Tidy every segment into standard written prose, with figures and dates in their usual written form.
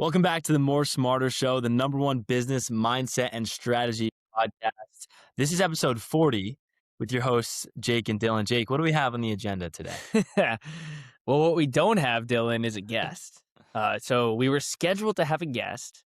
Welcome back to the More Smarter Show, the number one business mindset and strategy podcast. This is episode 40 with your hosts, Jake and Dylan. Jake, what do we have on the agenda today? Well, what we don't have, Dylan, is a guest. So we were scheduled to have a guest,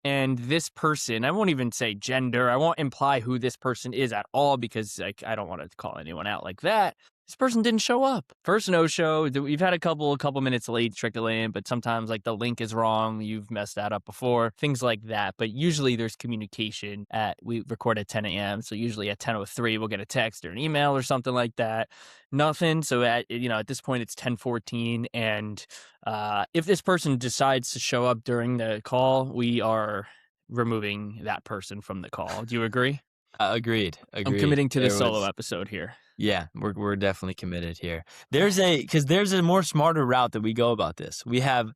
and this person, I won't even say gender, I won't imply who this person is at all because I don't want to call anyone out like that. This person didn't show up. First no-show. We've had a couple minutes late trickle in, but sometimes like the link is wrong. You've messed that up before. Things like that. But usually there's communication we record at 10 a.m. So usually at 10:03 we'll get a text or an email or something like that. Nothing. So at this point it's 10:14, and if this person decides to show up during the call, we are removing that person from the call. Do you agree? Agreed. I'm committing to the solo episode here. Yeah, we're definitely committed here. There's a more smarter route that we go about this. We have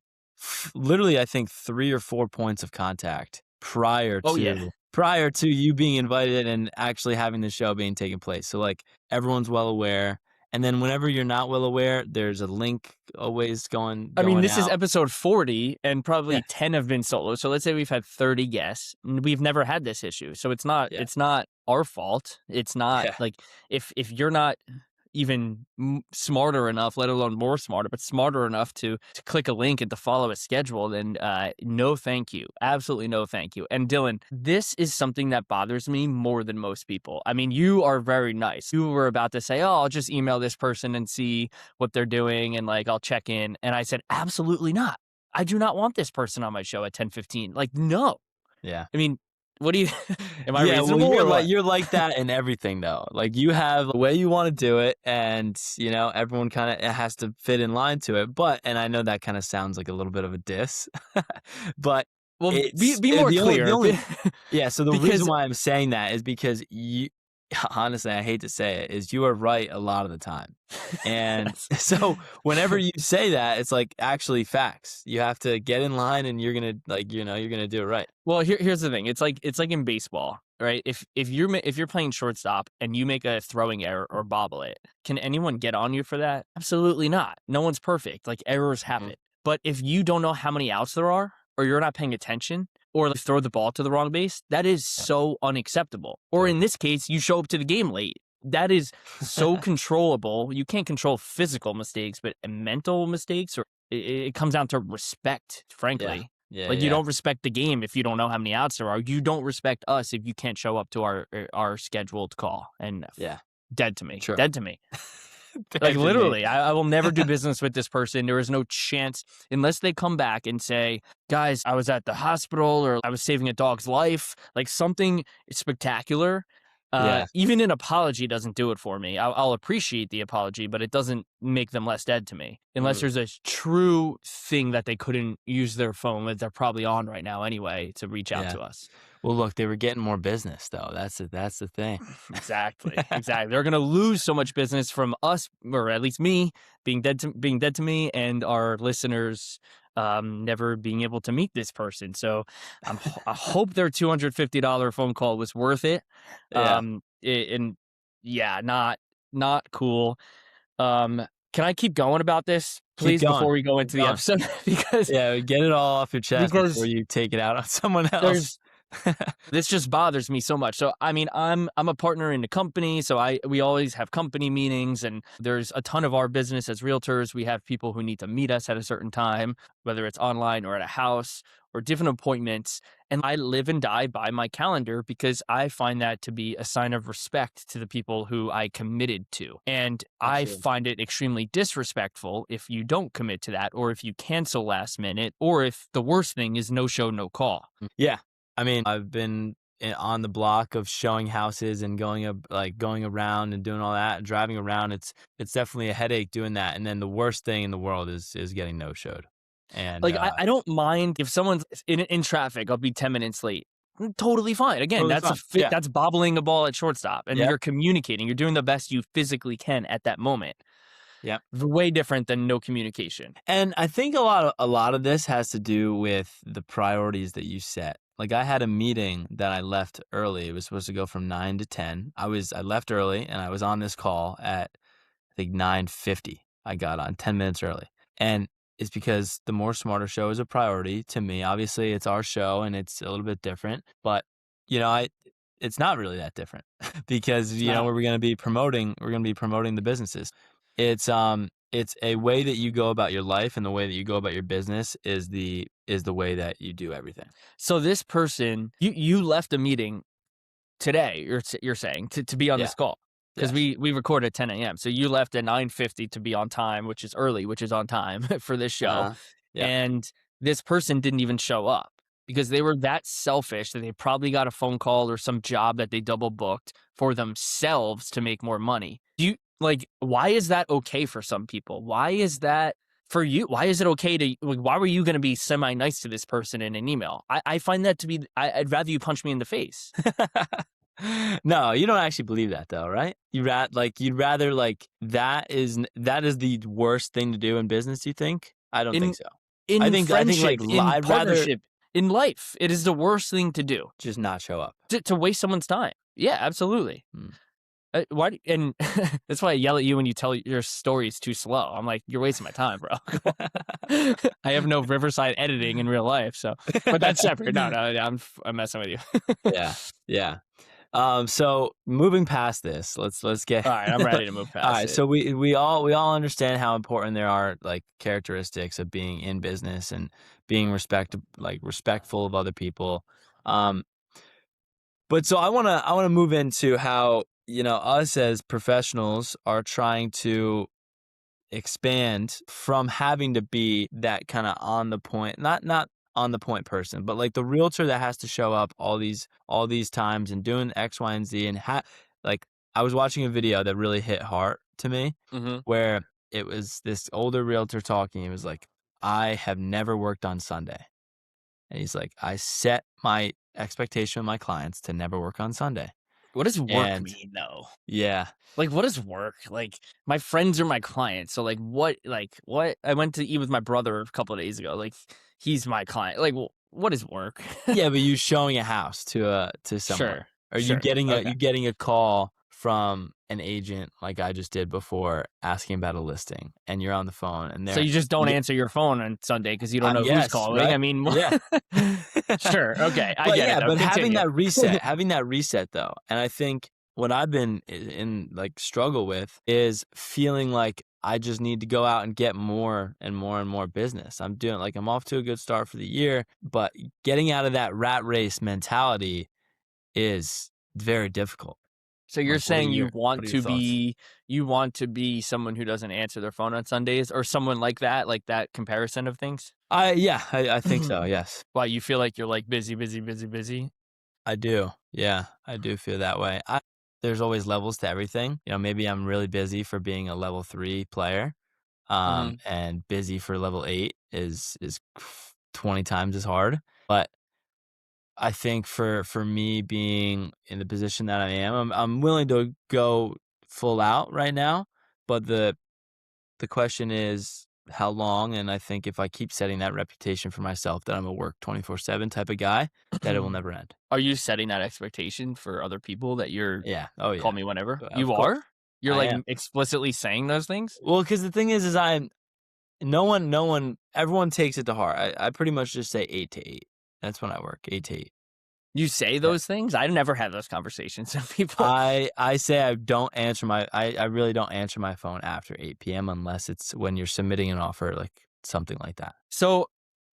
literally, I think, 3 or 4 points of contact prior to you being invited and actually having the show being taken place. So like everyone's well aware. And then whenever you're not well aware, there's a link always going this out. is episode 40, and probably 10 have been solo. So let's say we've had 30 guests, and we've never had this issue. So it's not our fault. It's not like if you're not even smarter enough, let alone more smarter, but smarter enough to click a link and to follow a schedule, then no thank you. Absolutely no thank you. And Dylan, this is something that bothers me more than most people. I mean, you are very nice. You were about to say, I'll just email this person and see what they're doing and like I'll check in. And I said, absolutely not. I do not want this person on my show at 10:15. Like, no. Yeah. I mean, what do you am I reasonable? Well, you're like that in everything though. Like you have the way you want to do it, and everyone kind of has to fit in line to it. And I know that kind of sounds like a little bit of a diss, but be more clear. So the reason why I'm saying that is because honestly, I hate to say it, is you are right a lot of the time. And so whenever you say that, it's like actually facts. You have to get in line and you're going to do it right. Well, here's the thing. It's like in baseball, right? If you're playing shortstop and you make a throwing error or bobble it, can anyone get on you for that? Absolutely not. No one's perfect. Like errors happen. But if you don't know how many outs there are, or you're not paying attention, or throw the ball to the wrong base, that is so unacceptable. Or in this case, you show up to the game late. That is so controllable. You can't control physical mistakes, but mental mistakes, or it comes down to respect, frankly. You don't respect the game if you don't know how many outs there are. You don't respect us if you can't show up to our scheduled call. And dead to me. Sure. Dead to me. Like literally, I will never do business with this person. There is no chance unless they come back and say, guys, I was at the hospital or I was saving a dog's life, like something spectacular. Even an apology doesn't do it for me. I'll appreciate the apology, but it doesn't make them less dead to me. Unless there's a true thing that they couldn't use their phone that they're probably on right now anyway to reach out to us. Well, look, they were getting more business though. That's the thing. Exactly. They're going to lose so much business from us, or at least me, being dead to me, and our listeners never being able to meet this person. So I hope their $250 phone call was worth it. Not cool. Can I keep going about this, please, before we go into the episode? Because get it all off your chest before you take it out on someone else. This just bothers me so much. So, I mean, I'm a partner in the company, so we always have company meetings, and there's a ton of our business as realtors. We have people who need to meet us at a certain time, whether it's online or at a house or different appointments. And I live and die by my calendar because I find that to be a sign of respect to the people who I committed to. And I find it extremely disrespectful if you don't commit to that, or if you cancel last minute, or if the worst thing is no show, no call. Yeah. I mean, I've been on the block of showing houses and going around and doing all that, driving around. It's definitely a headache doing that. And then the worst thing in the world is getting no-showed. And I don't mind if someone's in traffic, I'll be 10 minutes late. Totally fine. Again, that's bobbling a ball at shortstop, and you're communicating. You're doing the best you physically can at that moment. Yeah. Way different than no communication. And I think a lot of this has to do with the priorities that you set. Like I had a meeting that I left early. It was supposed to go from 9 to 10. I left early and I was on this call at I think 9:50. I got on 10 minutes early. And is because the More Smarter show is a priority to me. Obviously, it's our show and it's a little bit different, but it's not really that different because It's not. we're going to be promoting the businesses. It's a way that you go about your life, and the way that you go about your business is the way that you do everything. So this person, you left a meeting today, you're saying, to be on Yeah. this call, because Yes. we record at 10 a.m. So you left at 9:50 to be on time, which is early, which is on time for this show. Uh-huh. Yeah. And this person didn't even show up because they were that selfish that they probably got a phone call or some job that they double booked for themselves to make more money. Do you like, why is that okay for some people? Why is that for you? Why is it okay to, like, why were you going to be semi nice to this person in an email? I find that to be, I'd rather you punch me in the face. No, you don't actually believe that though, right? You'd rather like that is the worst thing to do in business, you think? I don't think In so. in I think like friendship, in I'd rather partnership, in life, it is the worst thing to do just not show up. to waste someone's time. Yeah, absolutely. Hmm. And that's why I yell at you when you tell your stories too slow. I'm like, you're wasting my time, bro. I have no Riverside editing in real life, so but that's separate. No, I'm messing with you. Yeah. Yeah. So moving past this, let's get All right, I'm ready to move all past right. it. So we all understand how important there are like characteristics of being in business and being respectful of other people. Um, but so I wanna move into how us as professionals are trying to expand from having to be that kind of on the point, not on the point person, but like the realtor that has to show up all these times and doing X, Y, and Z. And like I was watching a video that really hit heart to me, Hmm. where it was this older realtor talking. He was like, I have never worked on Sunday. And he's like, I set my expectation with my clients to never work on Sunday. What does work And mean, though? yeah, Like, what is work? Like, my friends are my clients. So, what? I went to eat with my brother a couple of days ago. Like, he's my client. Like, what is work? yeah, but you showing a house to someone. Sure, Are you sure. getting Okay. a call from an agent like I just did before asking about a listing, and you're on the phone and So they're you just don't you answer your phone on Sunday because you don't I know who's yes, calling. right? I mean, Yeah. sure. Okay. I But get it, yeah, though. but Continue. having that reset though, and I think what I've been in like struggle with is feeling like I just need to go out and get more and more and more business. I'm off to a good start for the year, but getting out of that rat race mentality is very difficult. So you're Like, saying what are your thoughts? you want to be someone who doesn't answer their phone on Sundays or someone like that comparison of things? I think so, yes. Why, you feel like you're, like, busy, busy, busy, busy? I do. Yeah, I do feel that way. There's always levels to everything. Maybe I'm really busy for being a level 3 player, Mhm. and busy for level 8 is 20 times as hard. But I think for me being in the position that I am, I'm willing to go full out right now, but the question is how long, and I think if I keep setting that reputation for myself that I'm a work 24/7 type of guy, that it will never end. Are you setting that expectation for other people that you're Yeah. Oh, call yeah. me whenever? Of You course. are? You're, I like, am. explicitly saying those things? Well, because the thing is I'm no one everyone takes it to heart. I pretty much just say 8 to 8. That's when I work, 8 to 8. You say Yeah. those things? I never have those conversations with people. I say I don't answer I really don't answer my phone after 8 PM unless it's when you're submitting an offer, like, something like that. So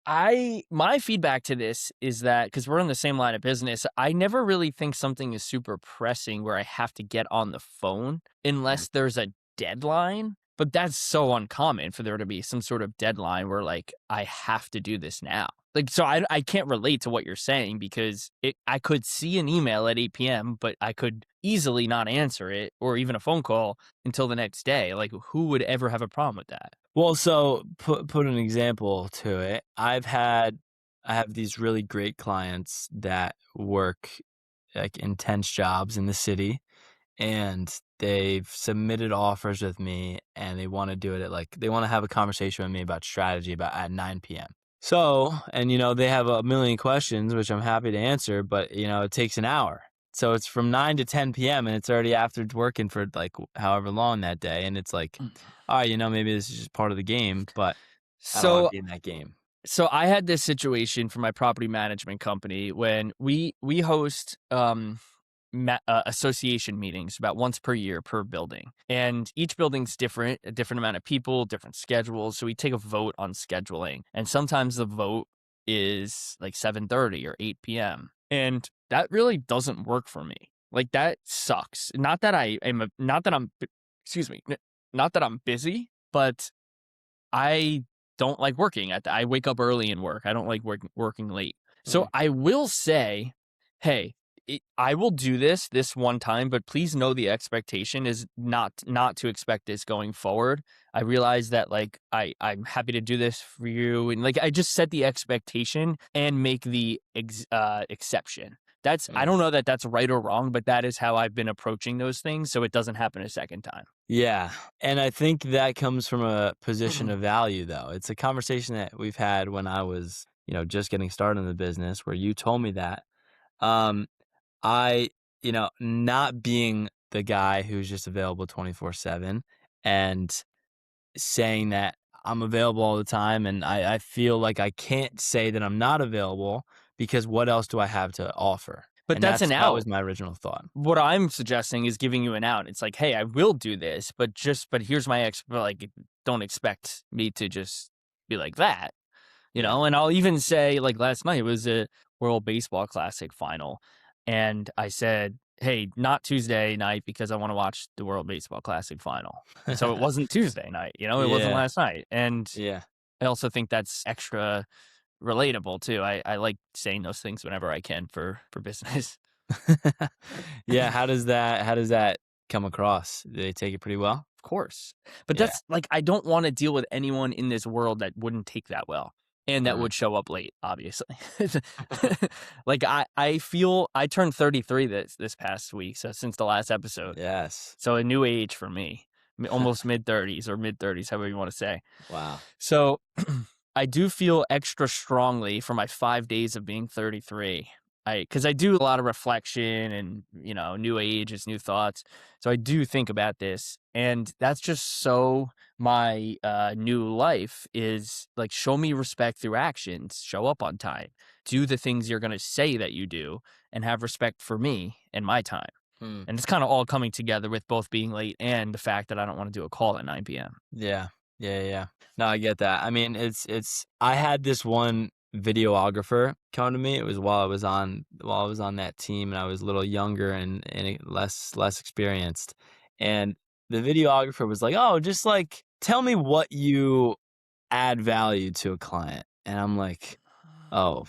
my feedback to this is that because we're in the same line of business, I never really think something is super pressing where I have to get on the phone Mm. unless there's a deadline. But that's so uncommon for there to be some sort of deadline where, like, I have to do this now. Like, so I can't relate to what you're saying because I could see an email at 8 p.m., but I could easily not answer it or even a phone call until the next day. Like, who would ever have a problem with that? Well, so put an example to it. I have these really great clients that work, like, intense jobs in the city, and they've submitted offers with me, and they wanna do it they wanna have a conversation with me about strategy about at 9 PM. So and, they have a million questions, which I'm happy to answer, but, it takes an hour. So it's from 9 to 10 PM, and it's already after working for, like, however long that day, and it's like, "Alright, maybe this is just part of the game," but I don't wanna So be in that game. so I had this situation for my property management company when we host association meetings about once per year per building, and each building's different, a different amount of people, different schedules. So we take a vote on scheduling, and sometimes the vote is like 7:30 or 8 p.m., and that really doesn't work for me. Like that sucks. Not that I am not that I'm excuse me, not that I'm busy, but I don't like working I wake up early and work. I don't like working late. So Mm, I will say, hey, I will do this one time, but please know the expectation is not to expect this going forward. I realize that like I'm happy to do this for you, and like I just set the expectation and make the exception. That's I mm. don't know that that's right or wrong, but that is how I've been approaching those things, so it doesn't happen a second time. Yeah, and I think that comes from a position of value, though. It's a conversation that we've had when I was, just getting started in the business where you told me that. Um, I, not being the guy who's just available 24/7 and saying that I'm available all the time, and I feel like I can't say that I'm not available because what else do I have to offer? But And that's an that was out. my original thought. What I'm suggesting is giving you an out. It's like, "Hey, I will do this, but here's my but, like, don't expect me to just be like that," you Yeah. know? And I'll even say, like, last night was a World Baseball Classic final, and I said, "Hey, not Tuesday night because I wanna watch the World Baseball Classic final." And so it wasn't Tuesday night, it wasn't Yeah, last night, and yeah. I also think that's extra relatable too. I like saying those things whenever I can for business. Yeah, how does that come across? Do they take it pretty well? Of course. But Yeah. that's like, I don't wanna deal with anyone in this world that wouldn't take that well, and that Mm. would show up late, obviously. Like, I feel I turned 33 this past week, so since the last episode. Yes. So a new age for me, almost mid-30s or mid-30s, however you wanna say. Wow. So, I do feel extra strongly for my 5 days of being 33. Because I do a lot of reflection and, new ages, new thoughts. So I do think about this, and that's just so my, new life is, like, show me respect through actions, show up on time, do the things you're gonna say that you do, and have respect for me and my time. Hmm. And it's kinda all coming together with both being late and the fact that I don't wanna do a call at 9 p.m. Yeah. Yeah, yeah. No, I get that. I mean, I had this one videographer come to me. It was while I was on that team and I was a little younger and less experienced. And the videographer was like, "Oh, just like tell me what you add value to a client." And I'm like, "Oh,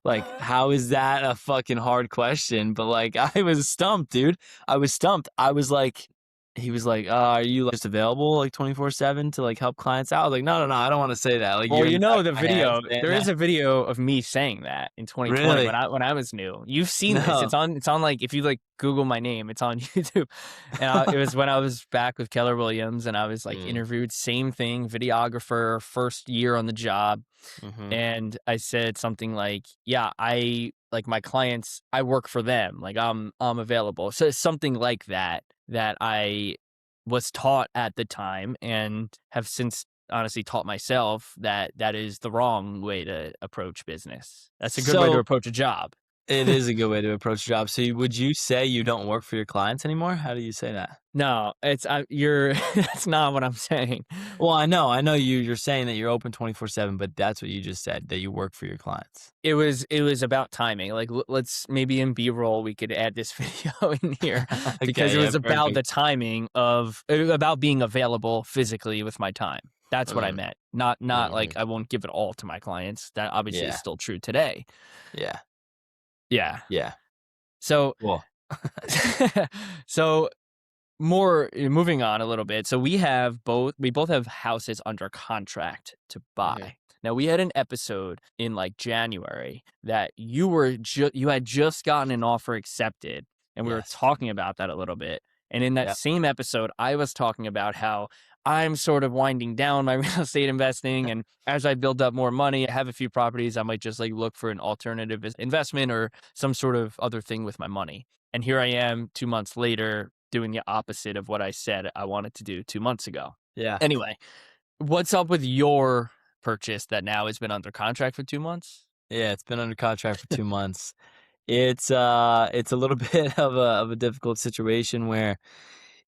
like, how is that a fucking hard question?" But, like, I was stumped, dude. I was stumped. I was like he was like, are you, like, just available, like, 24/7 to, like, help clients out?" I was like, "No, no, no, I don't wanna say that." Like, Well, you're in the back the of my head video saying there that. is a video of me saying that in 2020 Really? when I was new. You've seen this. No. It's on, like, if you, like, Google my name, it's on YouTube. And it was when I was back with Keller Williams, and I was, like, Mm, interviewed, same thing, videographer, first year on the job, mhm. and I said something like, "Yeah, I like, my clients, I work for them, like, I'm available." So, something like that, that I was taught at the time and have since honestly taught myself that that is the wrong way to approach business. That's a good way to So, approach a job. it is a good way to approach jobs. So, would you say you don't work for your clients anymore? How do you say that? No, it's you're that's not what I'm saying. Well, I know you're saying that you're open 24/7, but that's what you just said, that you work for your clients. It was about timing. Like, let's maybe in B-roll we could add this video in here because Okay, it yeah, was about the perfect. timing of about being available physically with my time. That's what I Mm, meant. Not like mhm. I won't give it all to my clients. That obviously is Yeah, still true today. yeah, Yeah. yeah. So Cool. so moving on a little bit. So we both have houses under contract to Mhm. buy. Now we had an episode in like January that you had just gotten an offer accepted, and we were Yes. talking about that a little bit. And in that Yep. same episode, I was talking about how I'm sort of winding down my real estate investing, and as I build up more money, I have a few properties, I might just like look for an alternative investment or some sort of other thing with my money. And here I am 2 months later doing the opposite of what I said I wanted to do 2 months ago. Yeah. Anyway, what's up with your purchase that now has been under contract for 2 months? Yeah, it's been under contract for 2 months. It's a little bit of a difficult situation where,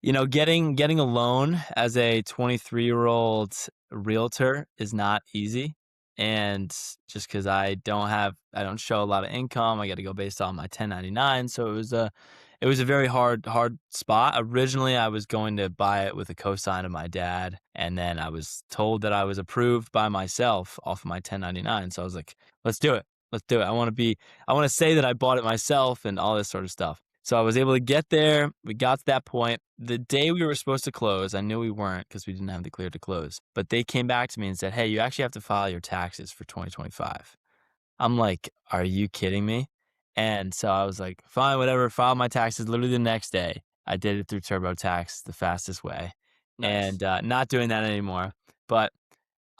getting a loan as a 23-year-old realtor is not easy, and just because I don't show a lot of income, I gotta go based on my 1099, so it was a very hard spot. Originally, I was going to buy it with a cosign of my dad, and then I was told that I was approved by myself off of my 1099, so I was like, "Let's do it. Let's do it. I wanna say that I bought it myself," and all this sort of stuff. So I was able to get there. We got to that point. The day we were supposed to close, I knew we weren't because we didn't have the clear to close. But they came back to me and said, "Hey, you actually have to file your taxes for 2025." I'm like, "Are you kidding me?" And so I was like, "Fine, whatever." Filed my taxes literally the next day. I did it through TurboTax the fastest way, Nice. and not doing that anymore. But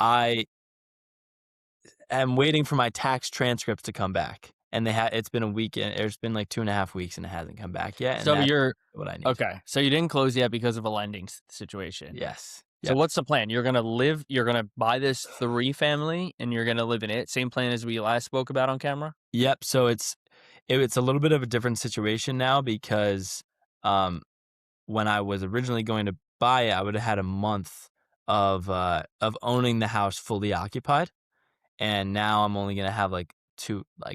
I am waiting for my tax transcripts to come back, and it's been a week, and it's been like 2.5 weeks, and it hasn't come back yet, and So that's you're what I need. okay, so you didn't close yet because of a lending situation. Yes. So Yep. what's the plan? You're gonna buy this 3 family and you're gonna live in it? Same plan as we last spoke about on camera? Yep. So it's a little bit of a different situation now because um, when I was originally going to buy it, I would have had a month of owning the house fully occupied, and now I'm only gonna have like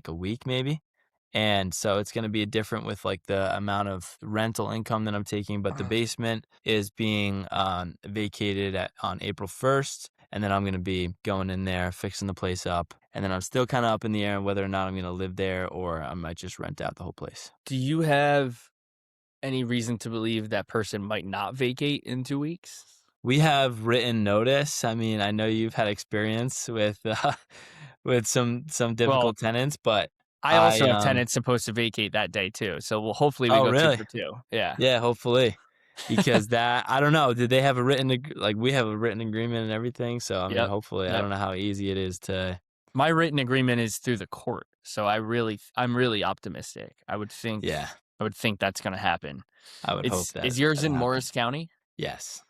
a week maybe. And so it's gonna be different with like the amount of rental income that I'm taking, but the basement is being vacated on April 1st, and then I'm gonna be going in there, fixing the place up, and then I'm still kind of up in the air whether or not I'm gonna live there or I might just rent out the whole place. Do you have any reason to believe that person might not vacate in 2 weeks? We have written notice. I mean, I know you've had experience with with some Well, difficult tenants, but I I also have tenants supposed to vacate that day too, so hopefully we oh go 2 really? for 2. Yeah. Yeah, hopefully. Because that I don't know, did they have a like, we have a written agreement and everything, so, I mean, Yep. hopefully, I Yep. don't know how easy it is to My written agreement is through the court, so I'm really optimistic. yeah, I would think that's gonna happen. I would hope that Is yours that in happens. Morris County? Yes,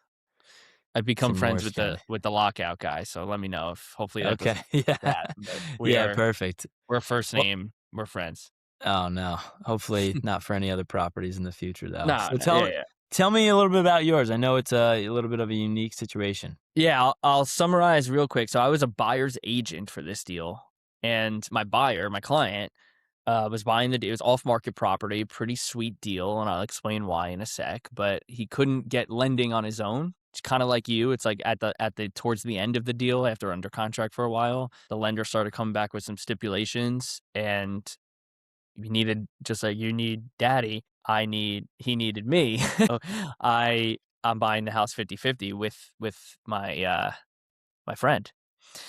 I've it's become in friends Morris County. with the lockout guy, so let me know if hopefully that Okay, doesn't yeah. that, but Yeah, perfect. we're first Well name, we're friends. oh, no. Hopefully not for any other properties in the future, though. No, So no, yeah, yeah. tell me a little bit about yours. I know it's a little bit of a unique situation. Yeah, I'll summarize real quick. So I was a buyer's agent for this deal, and my client, was buying it was off market property, pretty sweet deal, and I'll explain why in a sec. But he couldn't get lending on his own. It's kind of like you. It's like at the towards the end of the deal, after under contract for a while, the lender started coming back with some stipulations, and we needed just like you need daddy. He needed me. So I'm buying the house 50-50 with my friend.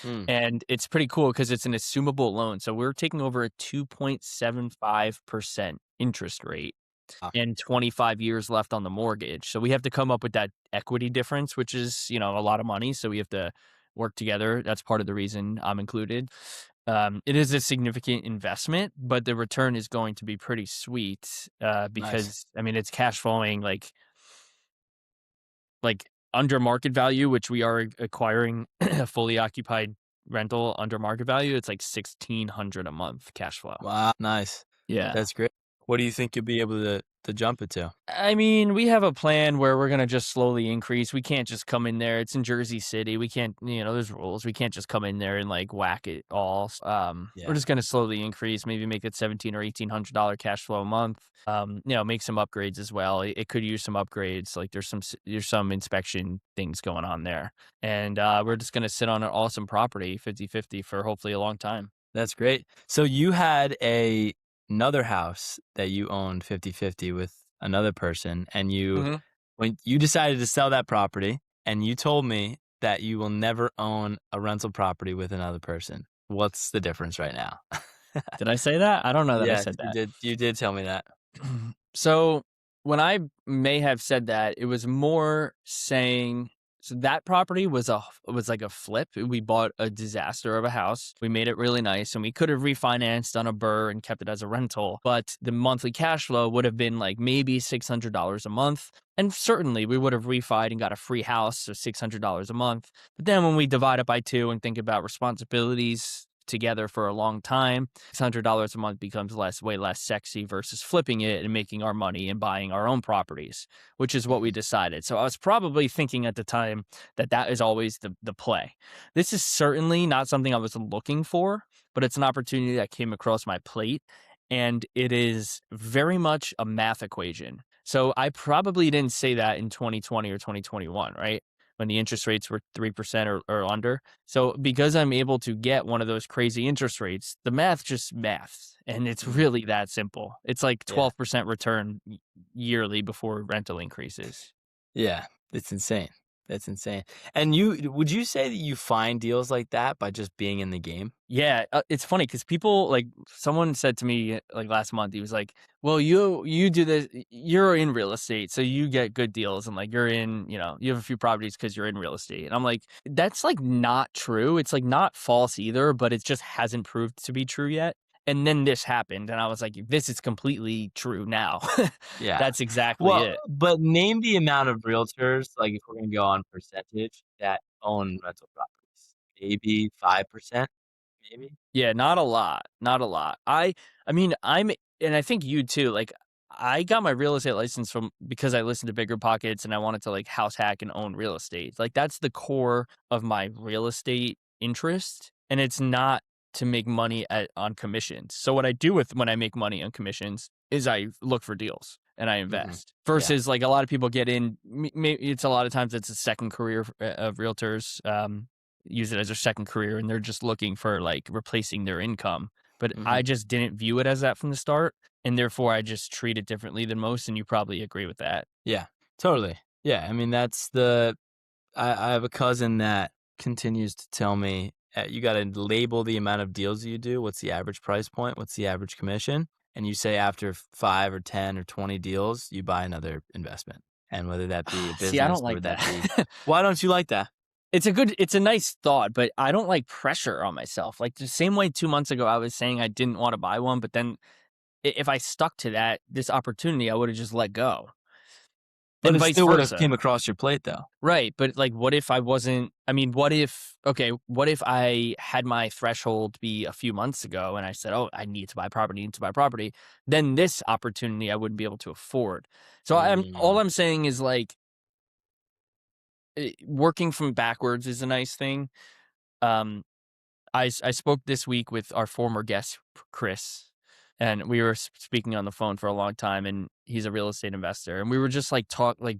Mm, And it's pretty cool because it's an assumable loan. So we're taking over a 2.75% interest rate ah, and 25 years left on the mortgage. So we have to come up with that equity difference, which is, a lot of money. So we have to work together. That's part of the reason I'm included. It is a significant investment, but the return is going to be pretty sweet nice. because, I mean, it's cash flowing like under market value, which we are acquiring a fully occupied rental under market value. It's like 1,600 a month cash flow. Wow, nice. Yeah. That's great. What do you think you'll be able to jump it to? I mean, we have a plan where we're gonna just slowly increase. We can't just come in there. It's in Jersey City. We can't, there's rules. We can't just come in there and like whack it all. We're Yeah, just gonna slowly increase. Maybe make it $1,700 or $1,800 cash flow a month. Make some upgrades as well. It could use some upgrades. Like there's some inspection things going on there, and we're just gonna sit on an awesome property, 50-50 for hopefully a long time. that's great. So you had another house that you owned 50/50 with another person, and hmm when you decided to sell that property, and you told me that you will never own a rental property with another person. What's the difference right now? Did I say that? I don't know that I Yes, said that. you did tell me that. So when I may have said that, it was more saying So that property was like a flip. We bought a disaster of a house. We made it really nice, and we could have refinanced on a BRRRR and kept it as a rental, but the monthly cash flow would have been like maybe $600 a month. And certainly we would have refied and got a free house, so $600 a month. But then when we divide it by two and think about responsibilities together for a long time, $600 a month becomes way less sexy versus flipping it and making our money and buying our own properties, which is what we Mhm. decided. So I was probably thinking at the time that that is always the play. This is certainly not something I was looking for, but it's an opportunity that came across my plate, and it is very much a math equation. So I probably didn't say that in 2020 or 2021, right? When the interest rates were 3% or under. So because I'm able to get one of those crazy interest rates, the math just maths. And it's Mhm. really that simple. It's like Yeah. 12% return yearly before rental increases. Yeah. It's insane. That's insane. And you would you say that you find deals like that by just being in the game? Yeah, it's funny because people like someone said to me like last month, he was like, "Well, you do this, you're in real estate, so you get good deals, and like you're in, you have a few properties because you're in real estate." And I'm like, that's like not true. It's like not false either, but it just hasn't proved to be true yet. And then this happened, and I was like, this is completely true now. Yeah. That's exactly Well, it. but name the amount of realtors, like, if we're gonna go on percentage, that own rental properties. Maybe 5%? Maybe? Yeah, not a lot, not a lot. I mean, and I think you too, like, I got my real estate license from because I listened to Bigger Pockets and I wanted to, like, house hack and own real estate. Like, that's the core of my real estate interest, and it's not to make money on commissions. So what I do with when I make money on commissions is I look for deals and I Mhm. invest. Yeah. Versus, like, a lot of people get in, it's a lot of times it's a second career of realtors, use it as their second career and they're just looking for like replacing their income. But I Mhm. just didn't view it as that from the start. And therefore I just treat it differently than most. And you probably agree with that. Yeah. Totally. Yeah, I mean, that's the I have a cousin that continues to tell me, "You gotta label the amount of deals you do. What's the average price point? What's the average commission?" And you say after 5 or 10 or 20 deals, you buy another investment. And whether that be a See, I business don't or like that be that. why don't you like that? It's a nice thought, but I don't like pressure on myself. Like the same way 2 months ago, I was saying I didn't want to buy one, but then if I stuck to this opportunity, I would have just let go But and it vice still would have came versa. across your plate, though. Right, but, like, what if I wasn't I mean, what if I had my threshold be a few months ago and I said, "Oh, I need to buy property, need to buy property," then this opportunity I wouldn't be able to afford. So all Mm. I'm saying is, like, working from backwards is a nice thing. Um, I spoke this week with our former guest, Chris, and we were speaking on the phone for a long time, and he's a real estate investor, and we were just like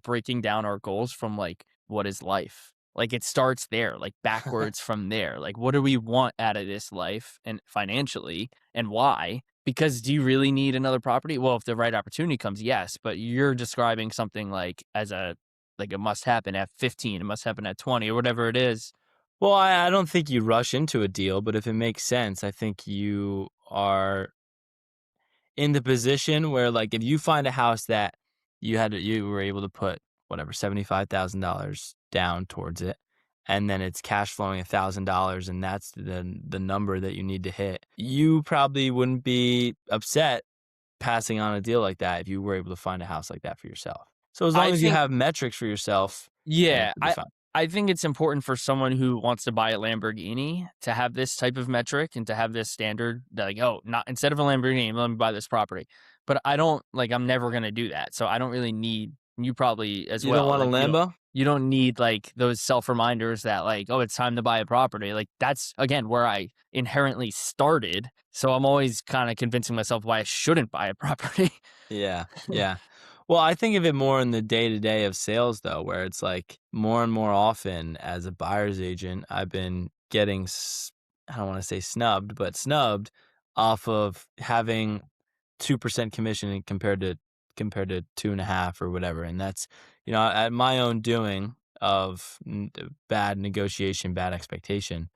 breaking down our goals from like what is life. Like it starts there, like backwards from there. Like what do we want out of this life and financially and why? Because do you really need another property? Well, if the right opportunity comes, yes, but you're describing something like as a like it must happen at 15, it must happen at 20 or whatever it is. Well, I don't think you rush into a deal, but if it makes sense, I think you are in the position where, like, if you find a house that you were able to put whatever $75,000 down towards it, and then it's cash flowing $1,000, and that's the number that you need to hit, you probably wouldn't be upset passing on a deal like that if you were able to find a house like that for yourself. So as long I as you think have metrics for yourself, I think Yeah, you'll be fine. I think it's important for someone who wants to buy a Lamborghini to have this type of metric and to have this standard that like, oh, not instead of a Lamborghini, let me buy this property. But I don't like I'm never gonna do that. So I don't really need you probably as You don't well. want a Like Lambo? you don't need like those self reminders that like, oh, it's time to buy a property. Like that's again where I inherently started. So I'm always kind of convincing myself why I shouldn't buy a property. Yeah, yeah. Well, I think of it more in the day-to-day of sales, though, where it's like more and more often as a buyer's agent, I've been getting, I don't want to say snubbed, but snubbed off of having 2% commission compared to 2.5 or whatever. And that's, at my own doing of bad negotiation, bad expectation.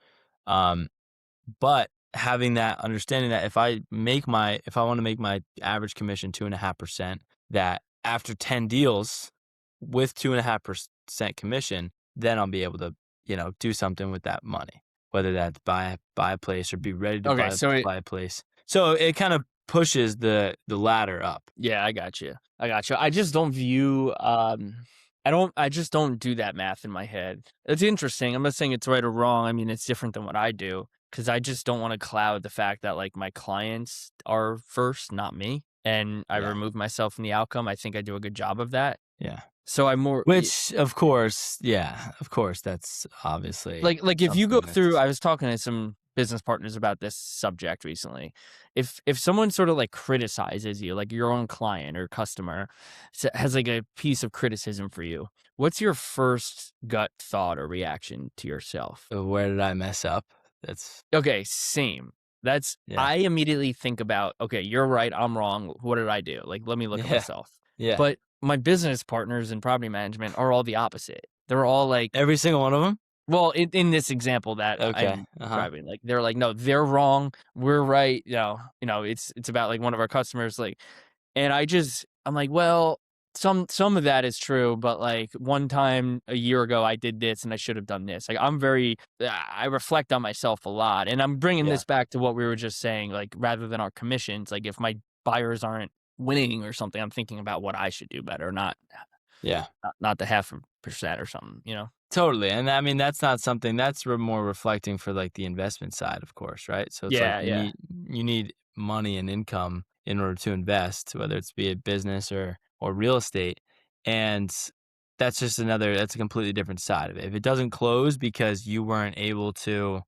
Um, but having that understanding that if I want to make my average commission 2.5%, that after 10 deals with 2.5% commission, then I'll be able to, do something with that money, whether that's buy a place or be ready to Okay, buy so buy a place. So it kind of pushes the ladder up. yeah, I got you. I got you. I just don't view I just don't do that math in my head. It's interesting. I'm not saying it's right or wrong. I mean, it's different than what I do because I just don't want to cloud the fact that like my clients are first, not me, and I Yeah. remove myself from the outcome. I think I do a good job of that. Yeah. So I'm more Which, of course, yeah, of course, that's obviously like if you go something through that's I was talking to some business partners about this subject recently. If someone sort of like criticizes you, like your own client or customer has like a piece of criticism for you, what's your first gut thought or reaction to yourself? where did I mess up? That's Okay, same. That's yeah. I immediately think about, okay, you're right, I'm wrong. What did I do? Like, let me look at Yeah. myself. Yeah. But my business partners in property management are all the opposite. They're all like, Every single one of them. well, in this example that Okay. I'm Uh-huh. describing, like, they're like, "No, they're wrong, we're right," it's about, like, one of our customers, like and I'm like, "Well, some of that is true, but, like, one time a year ago, I did this, and I should have done this." Like, I reflect on myself a lot, and I'm bringing Yeah. this back to what we were just saying, like, rather than our commissions, like, if my buyers aren't winning or something, I'm thinking about what I should do better, Yeah. not the half a percent or something, you know? Totally, and I mean, that's not something that's more reflecting for, like, the investment side, of course, right? So it's like Yeah, yeah. you need money and income in order to invest, whether it's be it business or real estate, and that's a completely different side of it. If it doesn't close because you weren't able to,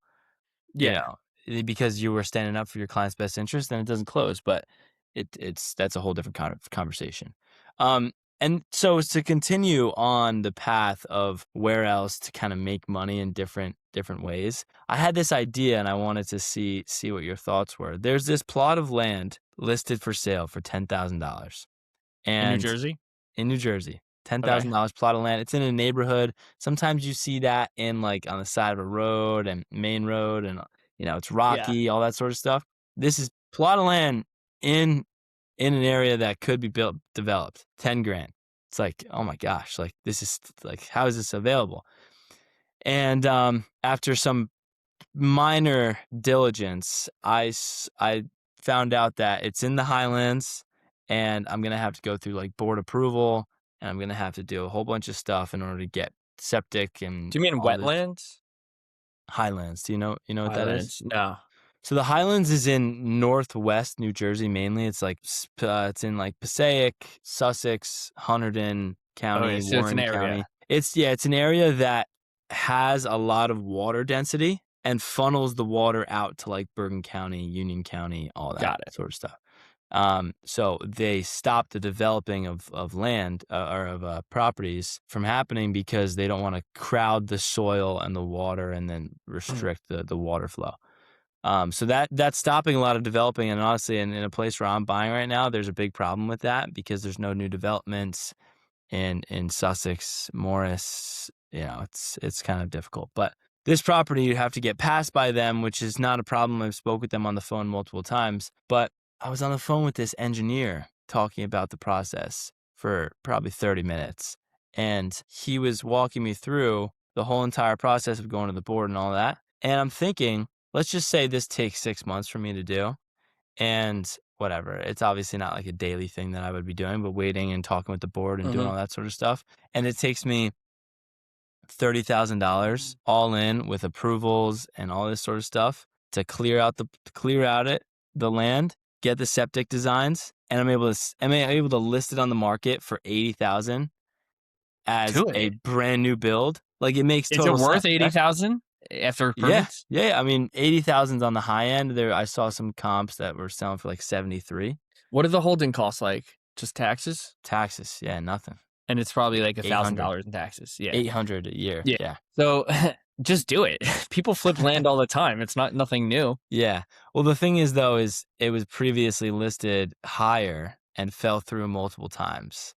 you Yeah. know, because you were standing up for your client's best interest, then it doesn't close, but that's a whole different kind of conversation. Um, and so to continue on the path of where else to kind of make money in different ways, I had this idea and I wanted to see what your thoughts were. There's this plot of land listed for sale for $10,000, In New and Jersey? in New Jersey, Okay. $10,000 plot of land. It's in a neighborhood. Sometimes you see that in like on the side of a road and main road, and it's Yeah. rocky, all that sort of stuff. This is plot of land in in an area that could be built developed. 10 grand. It's like, oh my gosh, like this is like how is this available? And after some minor diligence, I found out that it's in the Highlands, and I'm gonna have to go through like board approval, and I'm gonna have to do a whole bunch of stuff in order to get septic and Do you mean all this. wetlands? Highlands. Do you know what that is? Highlands, no. So the Highlands is in northwest New Jersey mainly. It's like it's in like Passaic, Sussex, Hunterdon Okay, County, so it's an Warren area. County. It's an area that has a lot of water density and funnels the water out to like Bergen County, Union County, all that Got it. sort of stuff. So they stopped the developing of land or of properties from happening because they don't want to crowd the soil and the water and then Mm, restrict the water flow. So that's stopping a lot of developing, and honestly, in a place where I'm buying right now, there's a big problem with that because there's no new developments in Sussex, Morris. It's kind of difficult. But this property, you have to get passed by them, which is not a problem. I've spoke with them on the phone multiple times. But I was on the phone with this engineer talking about the process for probably 30 minutes, and he was walking me through the whole entire process of going to the board and all that. And I'm thinking, let's just say this takes 6 months for me to do, and whatever. It's obviously not like a daily thing that I would be doing, but waiting and talking with the board and doing mhm. all that sort of stuff. And it takes me $30,000 all in with approvals and all this sort of stuff to clear out the land, get the septic designs, and am able to list it on the market for 80,000 as Do a it. brand new build. Like it makes Is it total worth sense, right? 80,000 after Yeah. permits? Yeah, yeah. I mean, 80,000's on the high end. There I saw some comps that were selling for like 73. What are the holding costs like? Just taxes? Taxes, yeah, nothing. And it's probably like 800. $1,000 in taxes. Yeah. 800 a year. Yeah. Yeah. So, just do it. People flip land all the time. It's not nothing new. Yeah. Well, the thing is though is it was previously listed higher and fell through multiple times.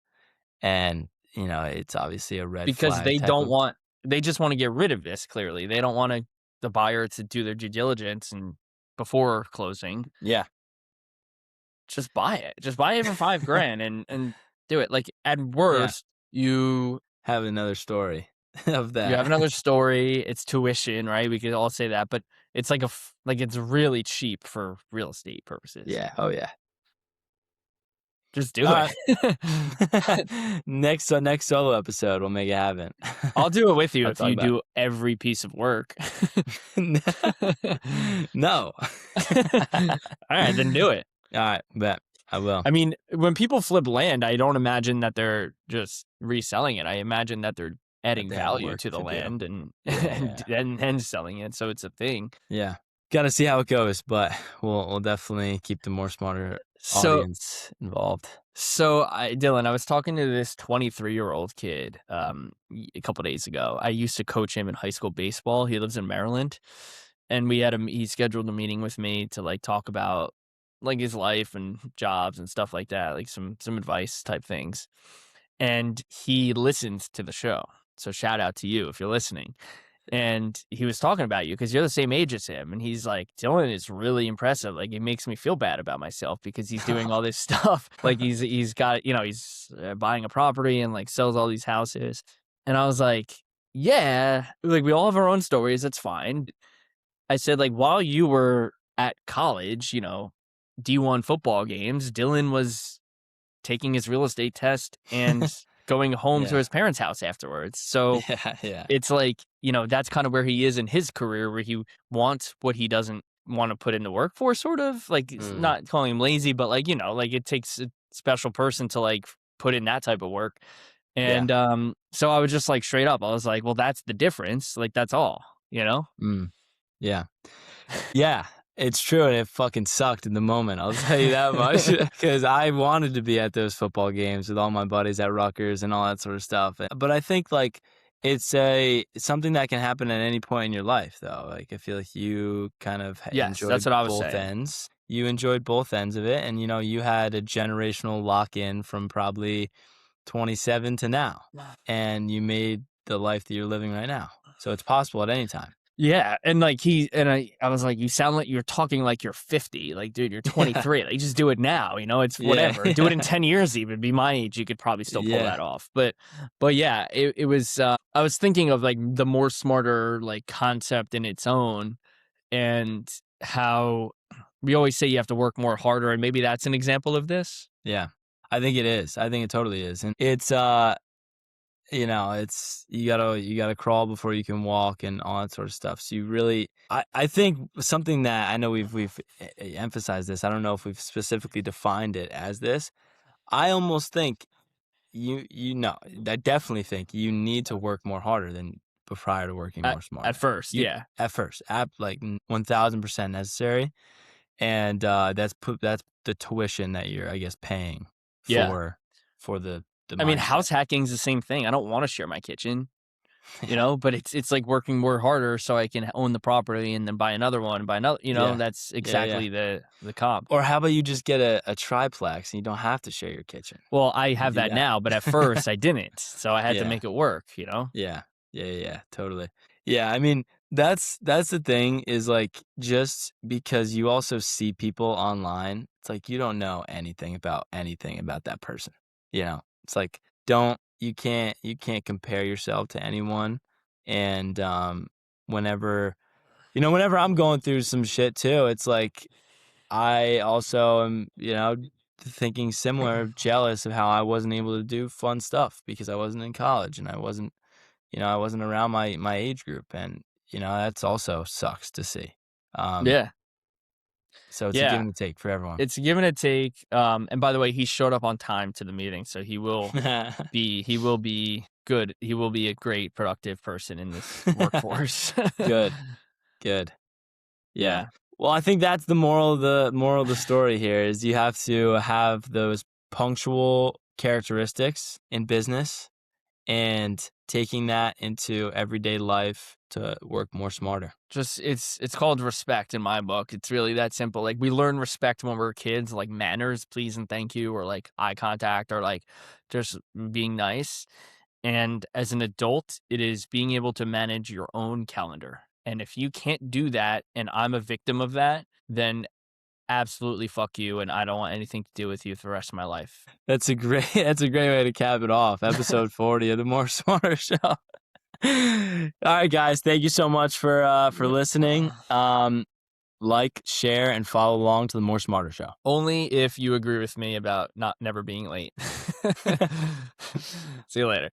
And, it's obviously a red Because flag type of. they just wanna get rid of this, clearly. They don't want the buyer to do their due diligence and before closing, Yeah. just buy it. Just buy it for 5 grand and do it. Like, at Yeah. worst, you Have another story. of You have that. another story. It's tuition, right? We could all say that, but it's like like it's really cheap for real estate purposes. Yeah. Oh yeah. Just do All it. right. Next solo episode, we'll make it happen. I'll do it with you I'll if talk you about do every piece of work. it. No. All right, then do it. All right, bet I will. I mean, when people flip land, I don't imagine that they're just reselling it. I imagine that they're That adding they have value work to the to do. land and Yeah, and selling it, so it's a thing. yeah. Got to see how it goes, but we'll definitely keep the more smarter So audience involved. Dylan, I was talking to this 23-year-old kid a couple days ago. I used to coach him in high school baseball. He lives in Maryland, and he scheduled a meeting with me to like talk about like his life and jobs and stuff like that, like some advice type things. And he listens to the show. So shout out to you if you're listening. And he was talking about you because you're the same age as him. And he's like, Dylan is really impressive. Like, it makes me feel bad about myself because he's doing all this stuff. Like, he's got, he's buying a property and like sells all these houses. And I was like, yeah, like we all have our own stories. That's fine. I said, like, while you were at college, D1 football games, Dylan was taking his real estate test and going home to Yeah, his parents' house afterwards. So yeah, yeah. it's like, that's kind of where he is in his career, where he wants what he doesn't want to put into work for, sort of. Like, it's Mm, not calling him lazy, but like, like it takes a special person to like put in that type of work. yeah. And so I was just like straight up, I was like, well, that's the difference. Like, that's all, you know? Mm, yeah. Yeah, it's true, and it fucking sucked in the moment, I'll tell you that much, because I wanted to be at those football games with all my buddies at Rutgers and all that sort of stuff, but I think, like, it's something that can happen at any point in your life, though. Like, I feel like you kind of Yes, that's enjoyed what I was both saying. ends. You enjoyed both ends of it, and, you had a generational lock-in from probably 27 to now, and you made the life that you're living right now, so it's possible at any time. Yeah, and like I was like, you sound like you're talking like you're 50. Like, dude, you're Yeah. 23. Like, just do it now. It's Yeah, whatever. Do it in yeah. 10 years, even be my age. You could probably still pull Yeah. that off. But yeah, it was. I was thinking of like the more smarter like concept in its own, and how we always say you have to work more harder, and maybe that's an example of this. Yeah. I think it is. I think it totally is. And it's it's you gotta crawl before you can walk and all that sort of stuff. So you really I think something that I know we've emphasized this. I don't know if we've specifically defined it as this. I almost think I definitely think you need to work more harder than prior to working At more at smarter. first, You yeah, at first, 1000% necessary. And that's the tuition that you're, I guess, paying yeah. for the I mean, mindset. house hacking's the same thing. I don't want to share my kitchen. Yeah, But it's like working more harder so I can own the property and then buy another one and buy another, yeah, that's yeah, yeah. exactly the comp. Or how about you just get a triplex and you don't have to share your kitchen? Well, I You have do that that. now, but at first I didn't. So I had to Yeah, make it work, yeah, yeah, yeah, yeah, totally. Yeah, I mean, that's the thing is, like, just because you also see people online, it's like you don't know anything about that person, you know? It's like, you can't compare yourself to anyone, and, whenever I'm going through some shit too, it's like I also am, thinking similar, jealous of how I wasn't able to do fun stuff because I wasn't in college and I wasn't around my age group, and that's also sucks to see. Um, Yeah. so it's a give Yeah. and take for everyone. It's a give and a take. And by the way, he showed up on time to the meeting, so he will be good. He will be a great productive person in this workforce. Good, good. Yeah. Yeah. Well, I think that's the moral of the story here is you have to have those punctual characteristics in business and taking that into everyday life to work more smarter. Just it's called respect in my book. It's really that simple. Like, we learn respect when we're kids, like manners, please and thank you, or like eye contact, or like just being nice. And as an adult, it is being able to manage your own calendar. And if you can't do that, and I'm a victim of that, then absolutely fuck you, and I don't want anything to do with you for the rest of my life. That's a great way to cap it off. Episode 40 of the More Smarter Show. All right, guys. Thank you so much for listening. Like, share, and follow along to the More Smarter Show. Only if you agree with me about never being late. See you later.